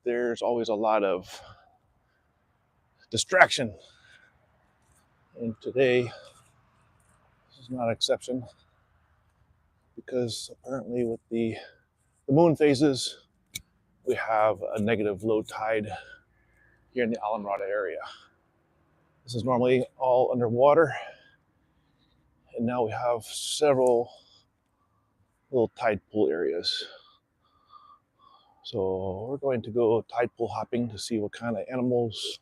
there's always a lot of distraction. And today, this is not an exception because apparently with the moon phases, we have a negative low tide here in the Alamrada area. This is normally all underwater, and now we have several little tide pool areas. So we're going to go tide pool hopping to see what kind of animals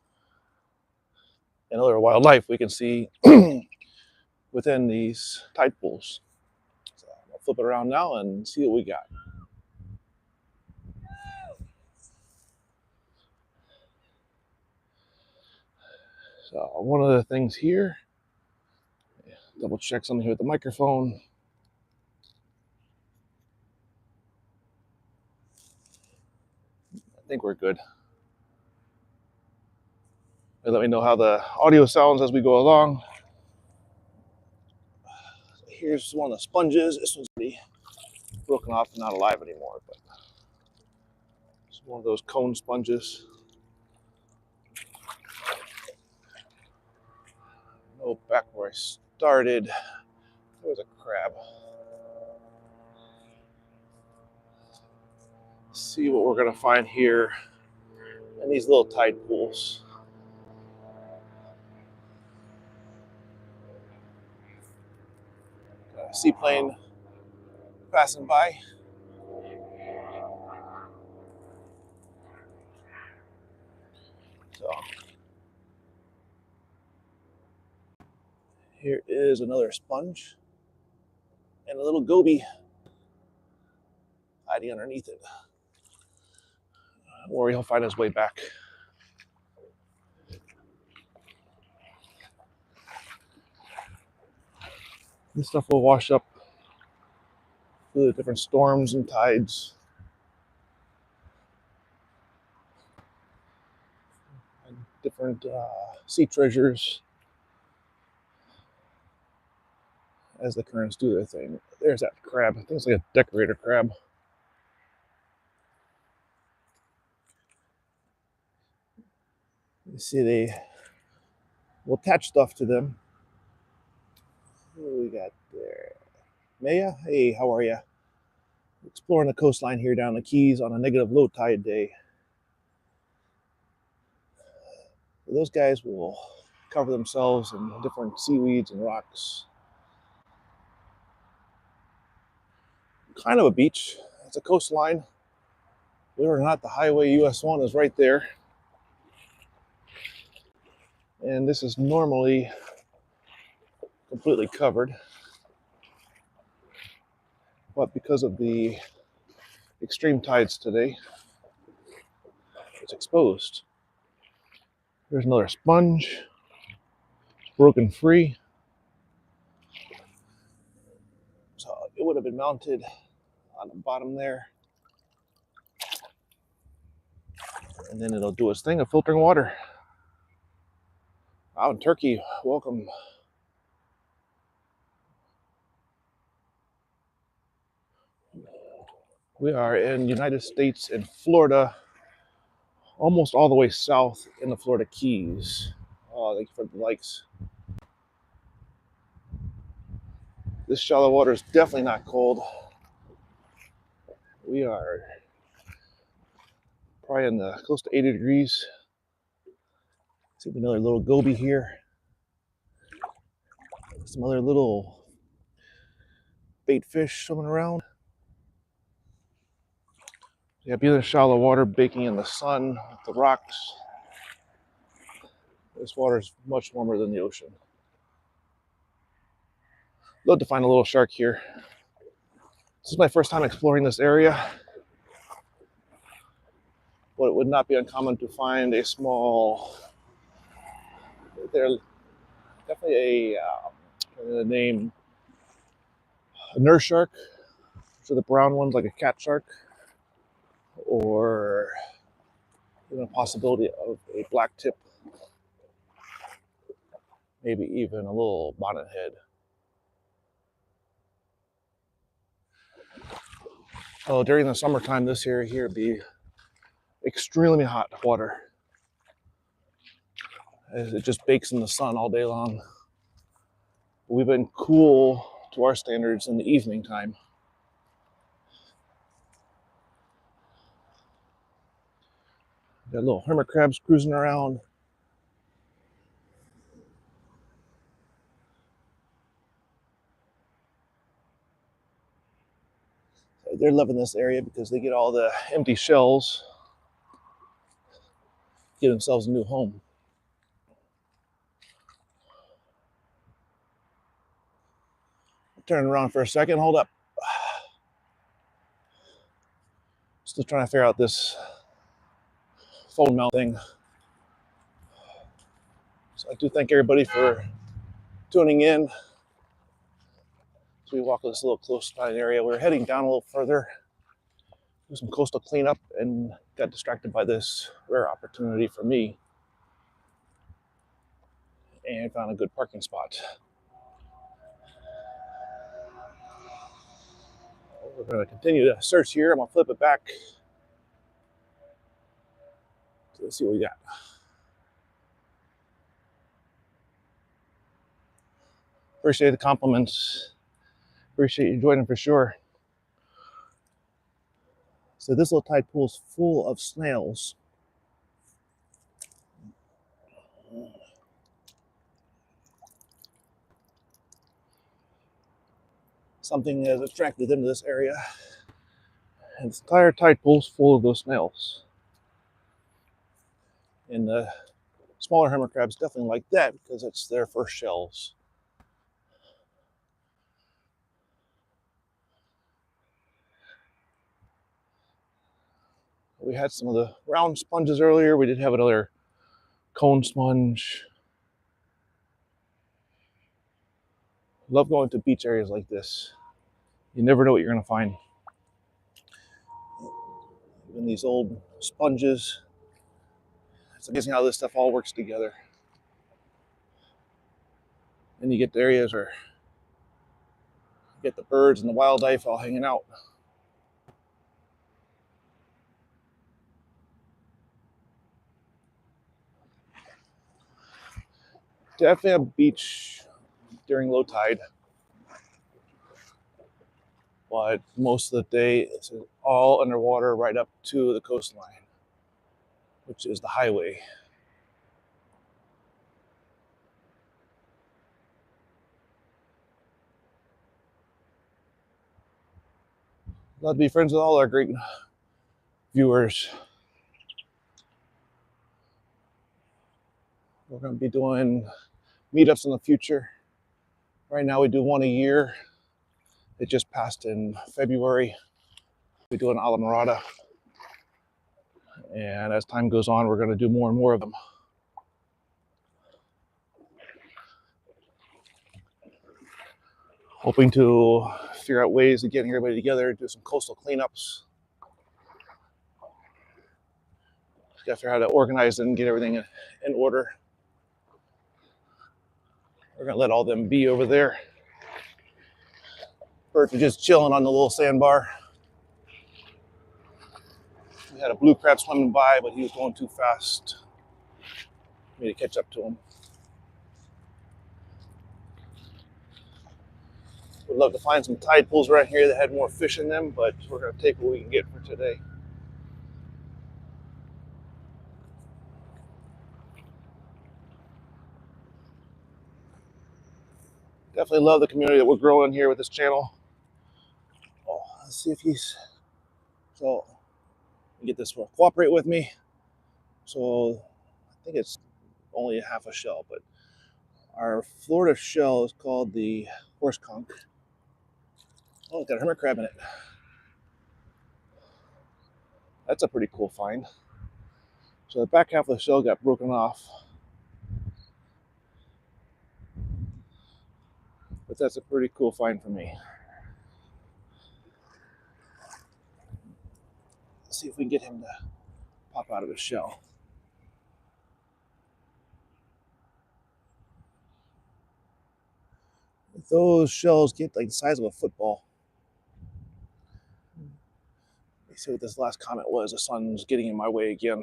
and other wildlife we can see within these tide pools. So I'll flip it around now and see what we got. So one of the things here, double check something here with the microphone. I think we're good. Let me know how the audio sounds as we go along. Here's one of the sponges. This one's pretty broken off and not alive anymore, but it's one of those cone sponges. Oh, back where I started, there was a crab. Let's see what we're gonna find here in these little tide pools. Got a seaplane passing by. So here is another sponge and a little goby hiding underneath it. Don't worry, he'll find his way back. This stuff will wash up through the different storms and tides. And different sea treasures as the currents do their thing. There's that crab. I think it's like a decorator crab. You see, they will attach stuff to them. What do we got there? Maya, hey, how are you? Exploring the coastline here down the Keys on a negative low tide day. Those guys will cover themselves in different seaweeds and rocks. Kind of a beach. It's a coastline. Believe it or not, the highway US 1 is right there. And this is normally completely covered. But because of the extreme tides today, it's exposed. There's another sponge, broken free. So it would have been mounted on the bottom there. And then it'll do its thing of filtering water. Wow, in Turkey, welcome. We are in the United States in Florida, almost all the way south in the Florida Keys. Oh, thank you for the likes. This shallow water is definitely not cold. We are probably in the close to 80 degrees. See another little goby here. Some other little bait fish swimming around. Yeah, being in shallow water, baking in the sun with the rocks. This water is much warmer than the ocean. Love to find a little shark here. This is my first time exploring this area. But it would not be uncommon to find a small, they're definitely the name, a nurse shark. So the brown ones like a cat shark, or even a possibility of a black tip, maybe even a little bonnet head. Oh, during the summertime this year, here would be extremely hot water, as it just bakes in the sun all day long. We've been cool to our standards in the evening time. Got little hermit crabs cruising around. They're loving this area because they get all the empty shells, get themselves a new home. Turn around for a second, hold up. Still trying to figure out this phone mount thing. So I do thank everybody for tuning in. So we walk this little close by area. We're heading down a little further, do some coastal cleanup, and got distracted by this rare opportunity for me and found a good parking spot. We're going to continue to search here. I'm going to flip it back. So let's see what we got. Appreciate the compliments. Appreciate you joining for sure. So this little tide pool is full of snails. Something has attracted them to this area. And this entire tide pool is full of those snails. And the smaller hermit crabs definitely like that because it's their first shells. We had some of the round sponges earlier. We did have another cone sponge. Love going to beach areas like this. You never know what you're going to find. Even these old sponges. It's amazing how this stuff all works together. And you get the areas where you get the birds and the wildlife all hanging out. Definitely a beach during low tide. But most of the day, it's all underwater right up to the coastline, which is the highway. Love to be friends with all our great viewers. We're going to be doing meetups in the future. Right now we do one a year. It just passed in February. We do an Alamorada. And as time goes on, we're going to do more and more of them. Hoping to figure out ways of getting everybody together, do some coastal cleanups. Got to figure out how to organize it and get everything in order. We're going to let all them be over there. Birds are just chilling on the little sandbar. We had a blue crab swimming by, but he was going too fast for me to catch up to him. Would love to find some tide pools around here that had more fish in them, but we're going to take what we can get for today. Definitely love the community that we're growing here with this channel. Oh, let's see if he's... So, get this one. Cooperate with me. So, I think it's only a half a shell, but our Florida shell is called the horse conch. Oh, it's got a hermit crab in it. That's a pretty cool find. So the back half of the shell got broken off. But that's a pretty cool find for me. Let's see if we can get him to pop out of his shell. If those shells get like the size of a football, they See what this last comment was. The sun's getting in my way again.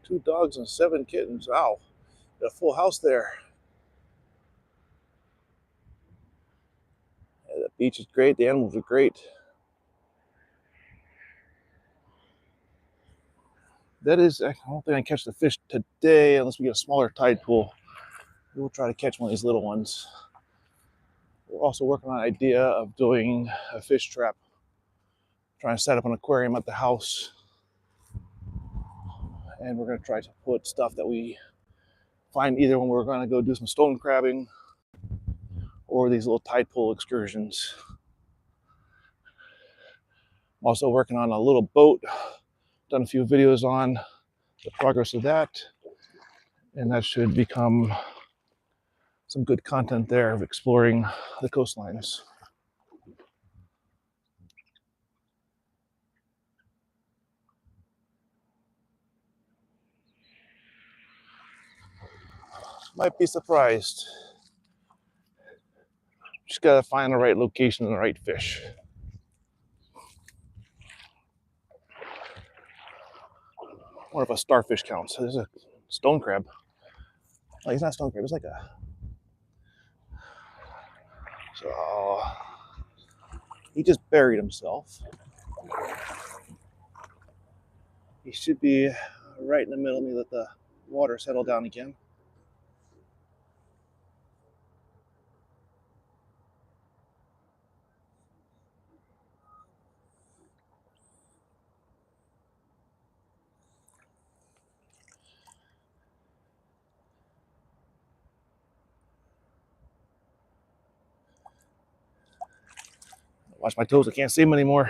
2 dogs and 7 kittens. Wow, got a full house there. Yeah, the beach is great. The animals are great. That is, I don't think I can catch the fish today unless we get a smaller tide pool. We'll try to catch one of these little ones. We're also working on an idea of doing a fish trap. Trying to set up an aquarium at the house. And we're going to try to put stuff that we find either when we're going to go do some stone crabbing or these little tide pool excursions. I'm also working on a little boat. Done a few videos on the progress of that. And that should become some good content there of exploring the coastlines. Might be surprised. Just gotta find the right location and the right fish. Or if a starfish counts. There's a stone crab. Oh, he's not a stone crab, it's like a... So, he just buried himself. He should be right in the middle. Let me let the water settle down again. Watch my toes, I can't see him anymore.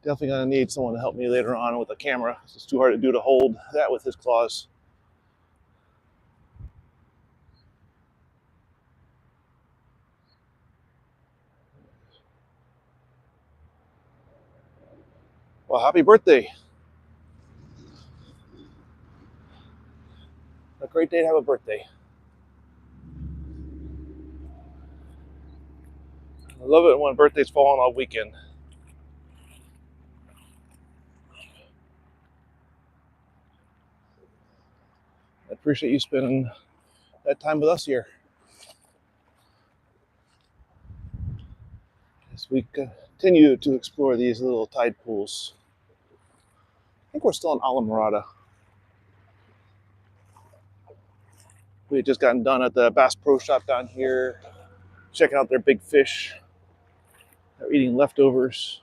Definitely gonna need someone to help me later on with a camera. It's too hard to do to hold that with his claws. Well, happy birthday. A great day to have a birthday. I love it when birthdays fall on a weekend. I appreciate you spending that time with us here. As we continue to explore these little tide pools. I think we're still in Alamorada. We had just gotten done at the Bass Pro Shop down here, checking out their big fish. They're eating leftovers.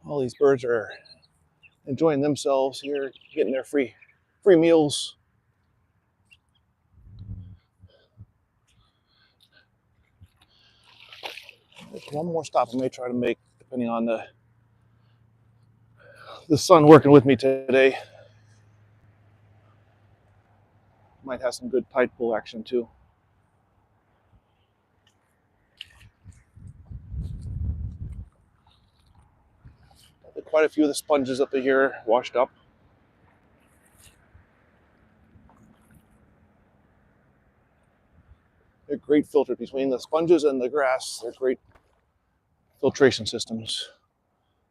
All these birds are enjoying themselves here, getting their free meals. There's one more stop I may try to make, depending on the sun working with me today. Might have some good tide pool action too. Quite a few of the sponges up here washed up. They're great filter between the sponges and the grass. They're great filtration systems.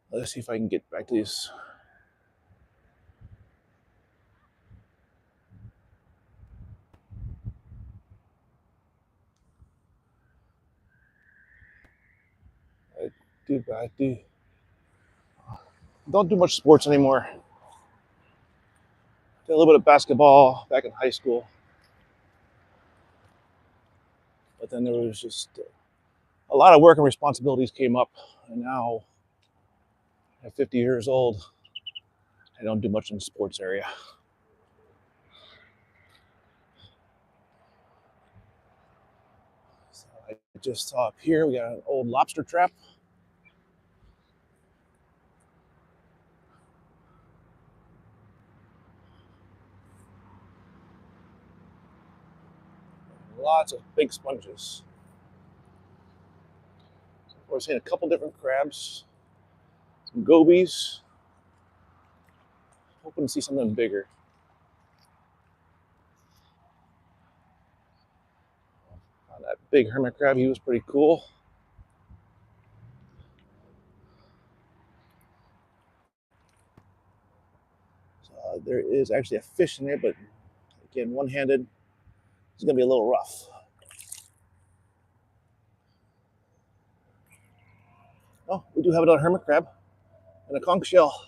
Let's see if I can get back to these. I don't do much sports anymore. Did a little bit of basketball back in high school. But then there was just a lot of work and responsibilities came up. And now, at 50 years old, I don't do much in the sports area. So I just saw up here, we got an old lobster trap. Lots of big sponges. We're seeing a couple different crabs, some gobies. Hoping to see something bigger. That big hermit crab, he was pretty cool. There is actually a fish in there, but again, one-handed. It's gonna be a little rough. Oh, we do have another hermit crab and a conch shell.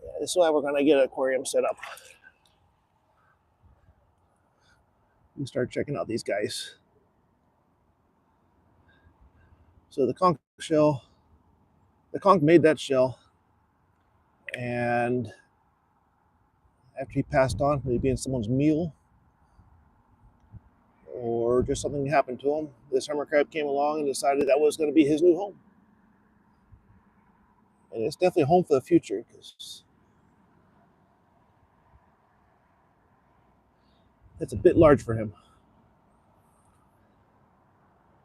Yeah, this is why we're gonna get an aquarium set up. And start checking out these guys. So the conch shell, the conch made that shell, and after he passed on, maybe in someone's meal, or just something happened to him, this hermit crab came along and decided that was going to be his new home. And it's definitely a home for the future because it's a bit large for him.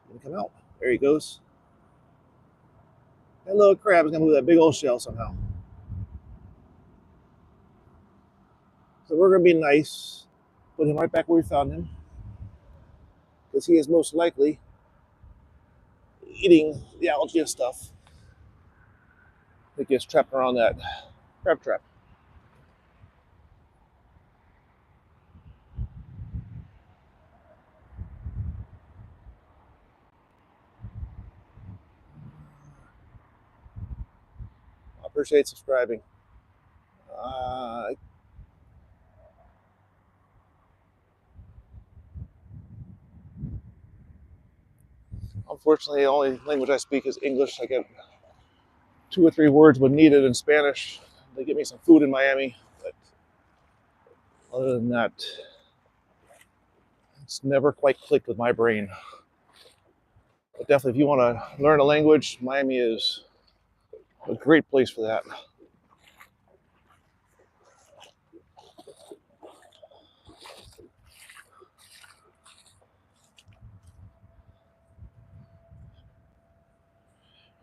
Gonna come out. There he goes. That little crab is gonna move that big old shell somehow. So we're gonna be nice, put him right back where we found him, because he is most likely eating the algae and stuff that gets trapped around that crab trap. I appreciate subscribing. Unfortunately, the only language I speak is English. I get 2 or 3 words when needed in Spanish. They get me some food in Miami, but other than that, it's never quite clicked with my brain. But definitely, if you want to learn a language, Miami is a great place for that.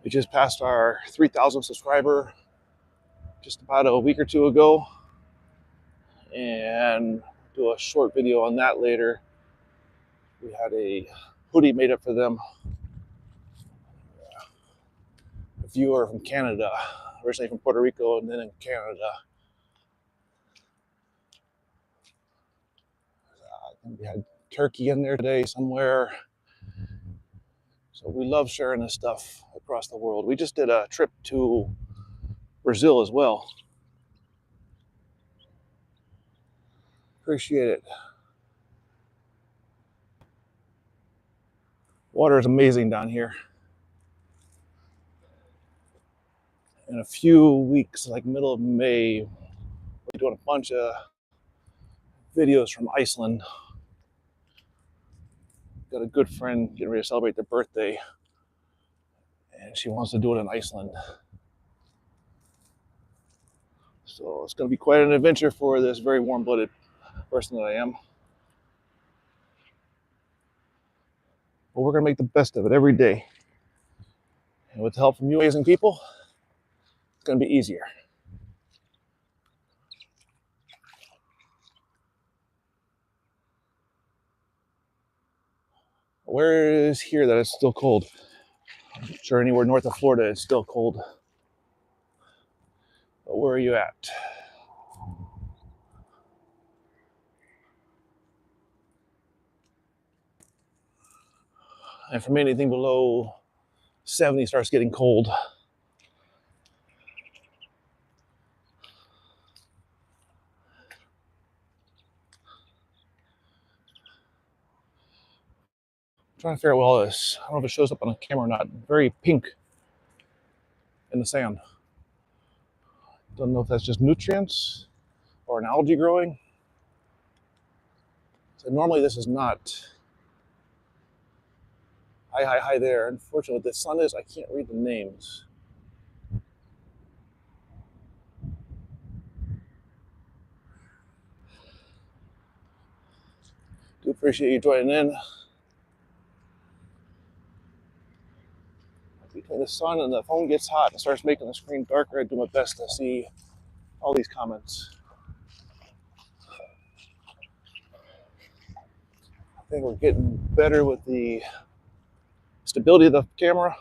We just passed our 3,000 subscriber just about a week or two ago, and do a short video on that later. We had a hoodie made up for them. A viewer from Canada, originally from Puerto Rico and then in Canada. I think we had turkey in there today somewhere. So we love sharing this stuff across the world. We just did a trip to Brazil as well. Appreciate it. Water is amazing down here. In a few weeks, like middle of May, we're doing a bunch of videos from Iceland. Got a good friend getting ready to celebrate their birthday, and she wants to do it in Iceland. So it's going to be quite an adventure for this very warm-blooded person that I am. But we're going to make the best of it every day. And with the help from you amazing people, it's going to be easier. Where is here that it's still cold? I'm sure anywhere north of Florida it's still cold. But where are you at? And from anything below 70 starts getting cold. I'm trying to figure out what all this. I don't know if it shows up on the camera or not. Very pink in the sand. Don't know if that's just nutrients or an algae growing. So normally this is not. Hi there. Unfortunately, what the sun is, I can't read the names. Do appreciate you joining in. when the sun and the phone gets hot and starts making the screen darker, I do my best to see all these comments. I think we're getting better with the stability of the camera.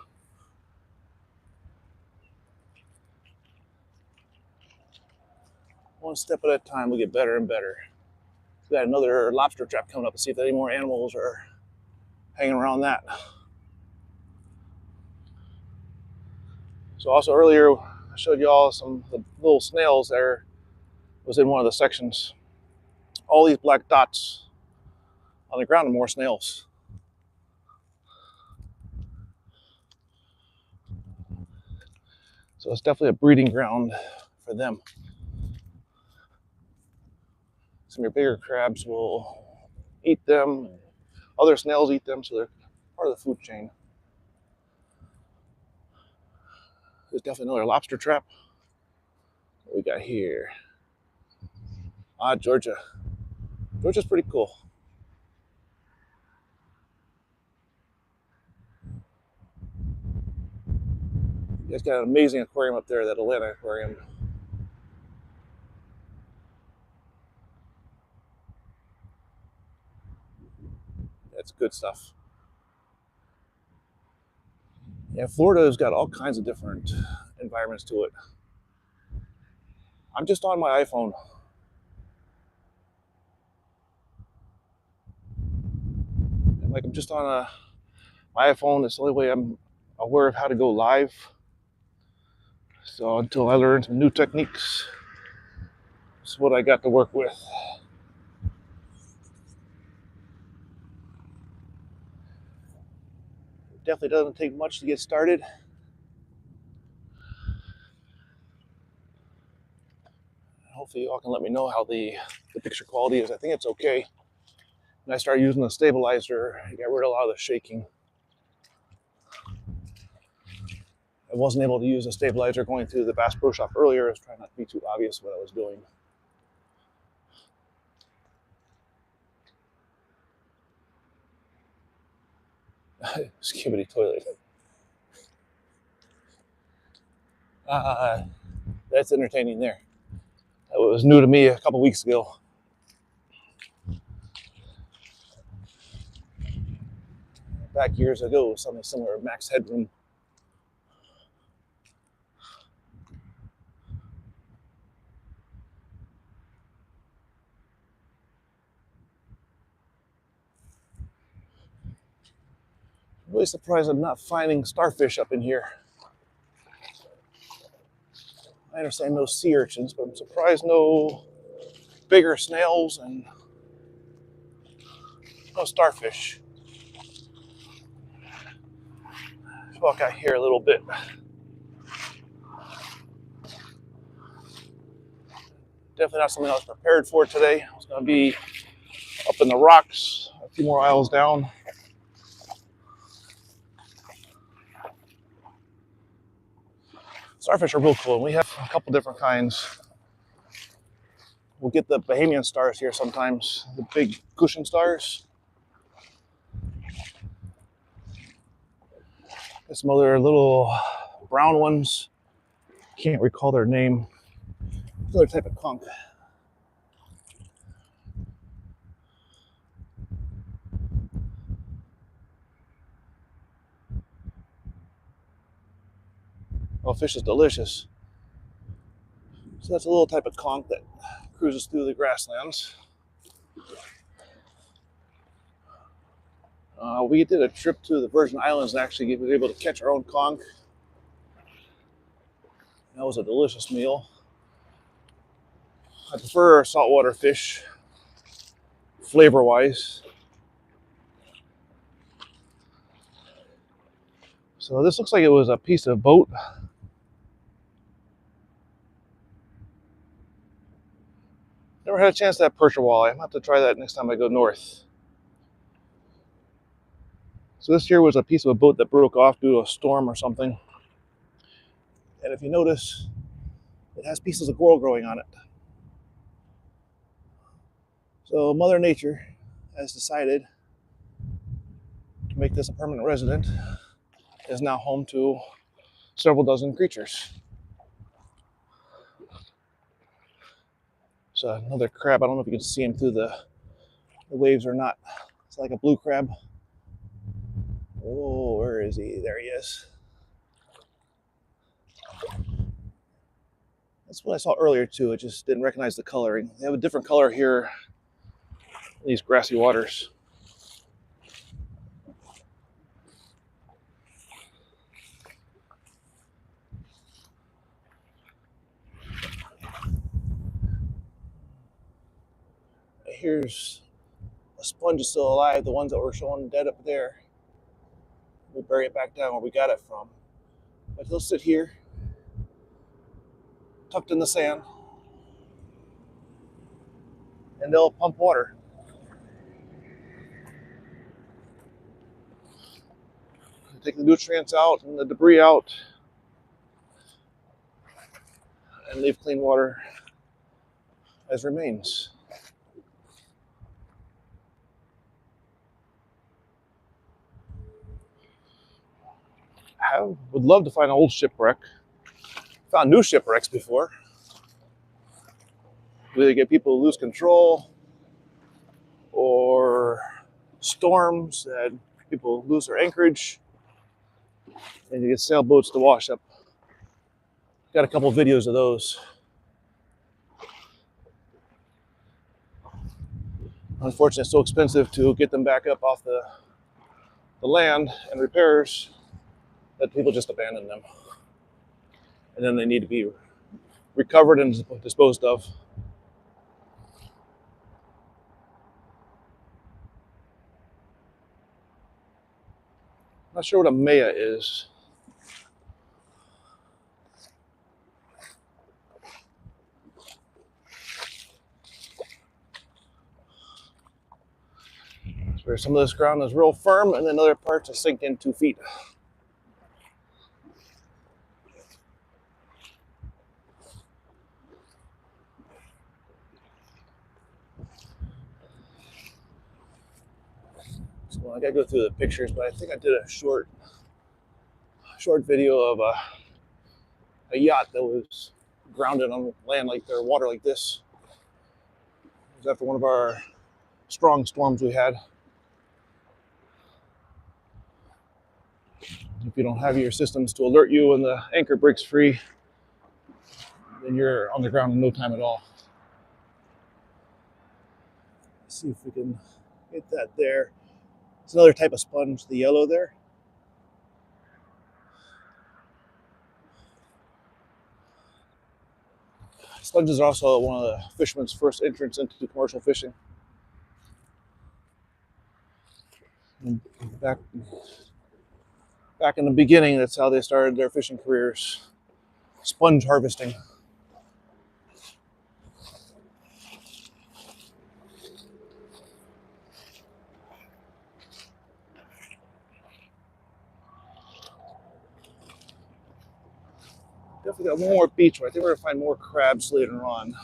One step at a time, we get better and better. We got another lobster trap coming up to see if any more animals are hanging around that. So also earlier, I showed you all some of the little snails there. Was in one of the sections. All these black dots on the ground are more snails. So it's definitely a breeding ground for them. Some of your bigger crabs will eat them. Other snails eat them, so they're part of the food chain. There's definitely another lobster trap. What we got here? Georgia. Georgia's pretty cool. You guys got an amazing aquarium up there, that Atlanta aquarium. That's good stuff. Yeah, Florida's got all kinds of different environments to it. I'm just on my iPhone. And like I'm just on my iPhone. It's the only way I'm aware of how to go live. So until I learn some new techniques, this is what I got to work with. It definitely doesn't take much to get started. Hopefully you all can let me know how the picture quality is. I think it's okay. And I started using the stabilizer, I got rid of a lot of the shaking. I wasn't able to use a stabilizer going through the Bass Pro Shop earlier. I was trying not to be too obvious what I was doing. Skibidi toilet. That's entertaining there. That was new to me a couple weeks ago. Back years ago, something similar, Max Headroom. I'm really surprised I'm not finding starfish up in here. I understand no sea urchins, but I'm surprised no bigger snails and no starfish. Let's walk out here a little bit. Definitely not something I was prepared for today. I was going to be up in the rocks, a few more aisles down. Starfish are real cool. We have a couple different kinds. We'll get the Bahamian stars here sometimes, the big cushion stars. There's some other little brown ones. Can't recall their name. Another type of conch. Oh, fish is delicious. So that's a little type of conch that cruises through the grasslands. We did a trip to the Virgin Islands and actually was able to catch our own conch. That was a delicious meal. I prefer saltwater fish, flavor-wise. So this looks like it was a piece of boat. Never had a chance to have perch or walleye. I'm gonna have to try that next time I go north. So this here was a piece of a boat that broke off due to a storm or something. And if you notice, it has pieces of coral growing on it. So Mother Nature has decided to make this a permanent resident. It is now home to several dozen creatures. So another crab. I don't know if you can see him through the waves or not. It's like a blue crab. Oh, where is he? There he is. That's what I saw earlier too. I just didn't recognize the coloring. They have a different color here in these grassy waters. Here's a sponge is still alive. The ones that were shown dead up there. We'll bury it back down where we got it from. But he'll sit here, tucked in the sand, and they'll pump water. Take the nutrients out and the debris out, and leave clean water as remains. I would love to find an old shipwreck. Found new shipwrecks before. We either get people who lose control or storms that people lose their anchorage and you get sailboats to wash up. Got a couple videos of those. Unfortunately, it's so expensive to get them back up off the land and repairs that people just abandon them. And then they need to be recovered and disposed of. Not sure what a maya is. Where some of this ground is real firm and then other parts are sinking 2 feet. So I gotta go through the pictures, but I think I did a short video of a yacht that was grounded on land like there, water like this. It was after one of our strong storms we had. If you don't have your systems to alert you when the anchor breaks free, then you're on the ground in no time at all. Let's see if we can get that there. It's another type of sponge, the yellow there. Sponges are also one of the fishermen's first entrance into commercial fishing. And back in the beginning, that's how they started their fishing careers, sponge harvesting. Definitely got one more beach, but I think we're gonna find more crabs later on.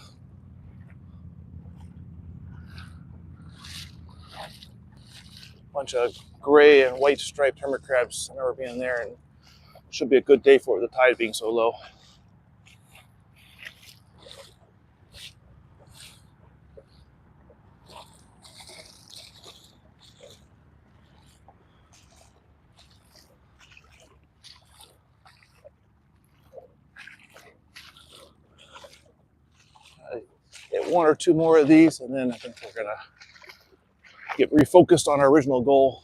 Bunch of gray and white striped hermit crabs. I remember being there, and it should be a good day for it, the tide being so low. Get one or two more of these, and then I think we're gonna get refocused on our original goal,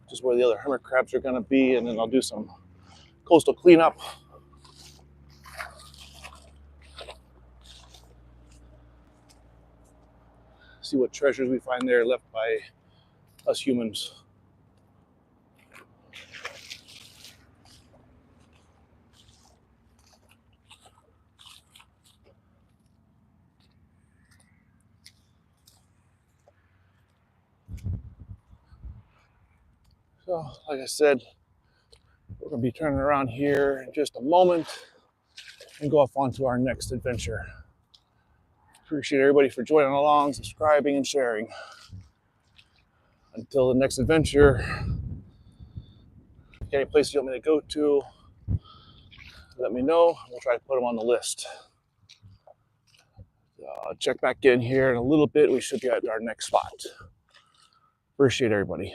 which is where the other hermit crabs are gonna be, and then I'll do some coastal cleanup. See what treasures we find there left by us humans. So, like I said, we're going to be turning around here in just a moment and go off onto our next adventure. Appreciate everybody for joining along, subscribing, and sharing. Until the next adventure, Any places you want me to go to, let me know. We'll try to put them on the list. Check back in here in a little bit. We should be at our next spot. Appreciate everybody.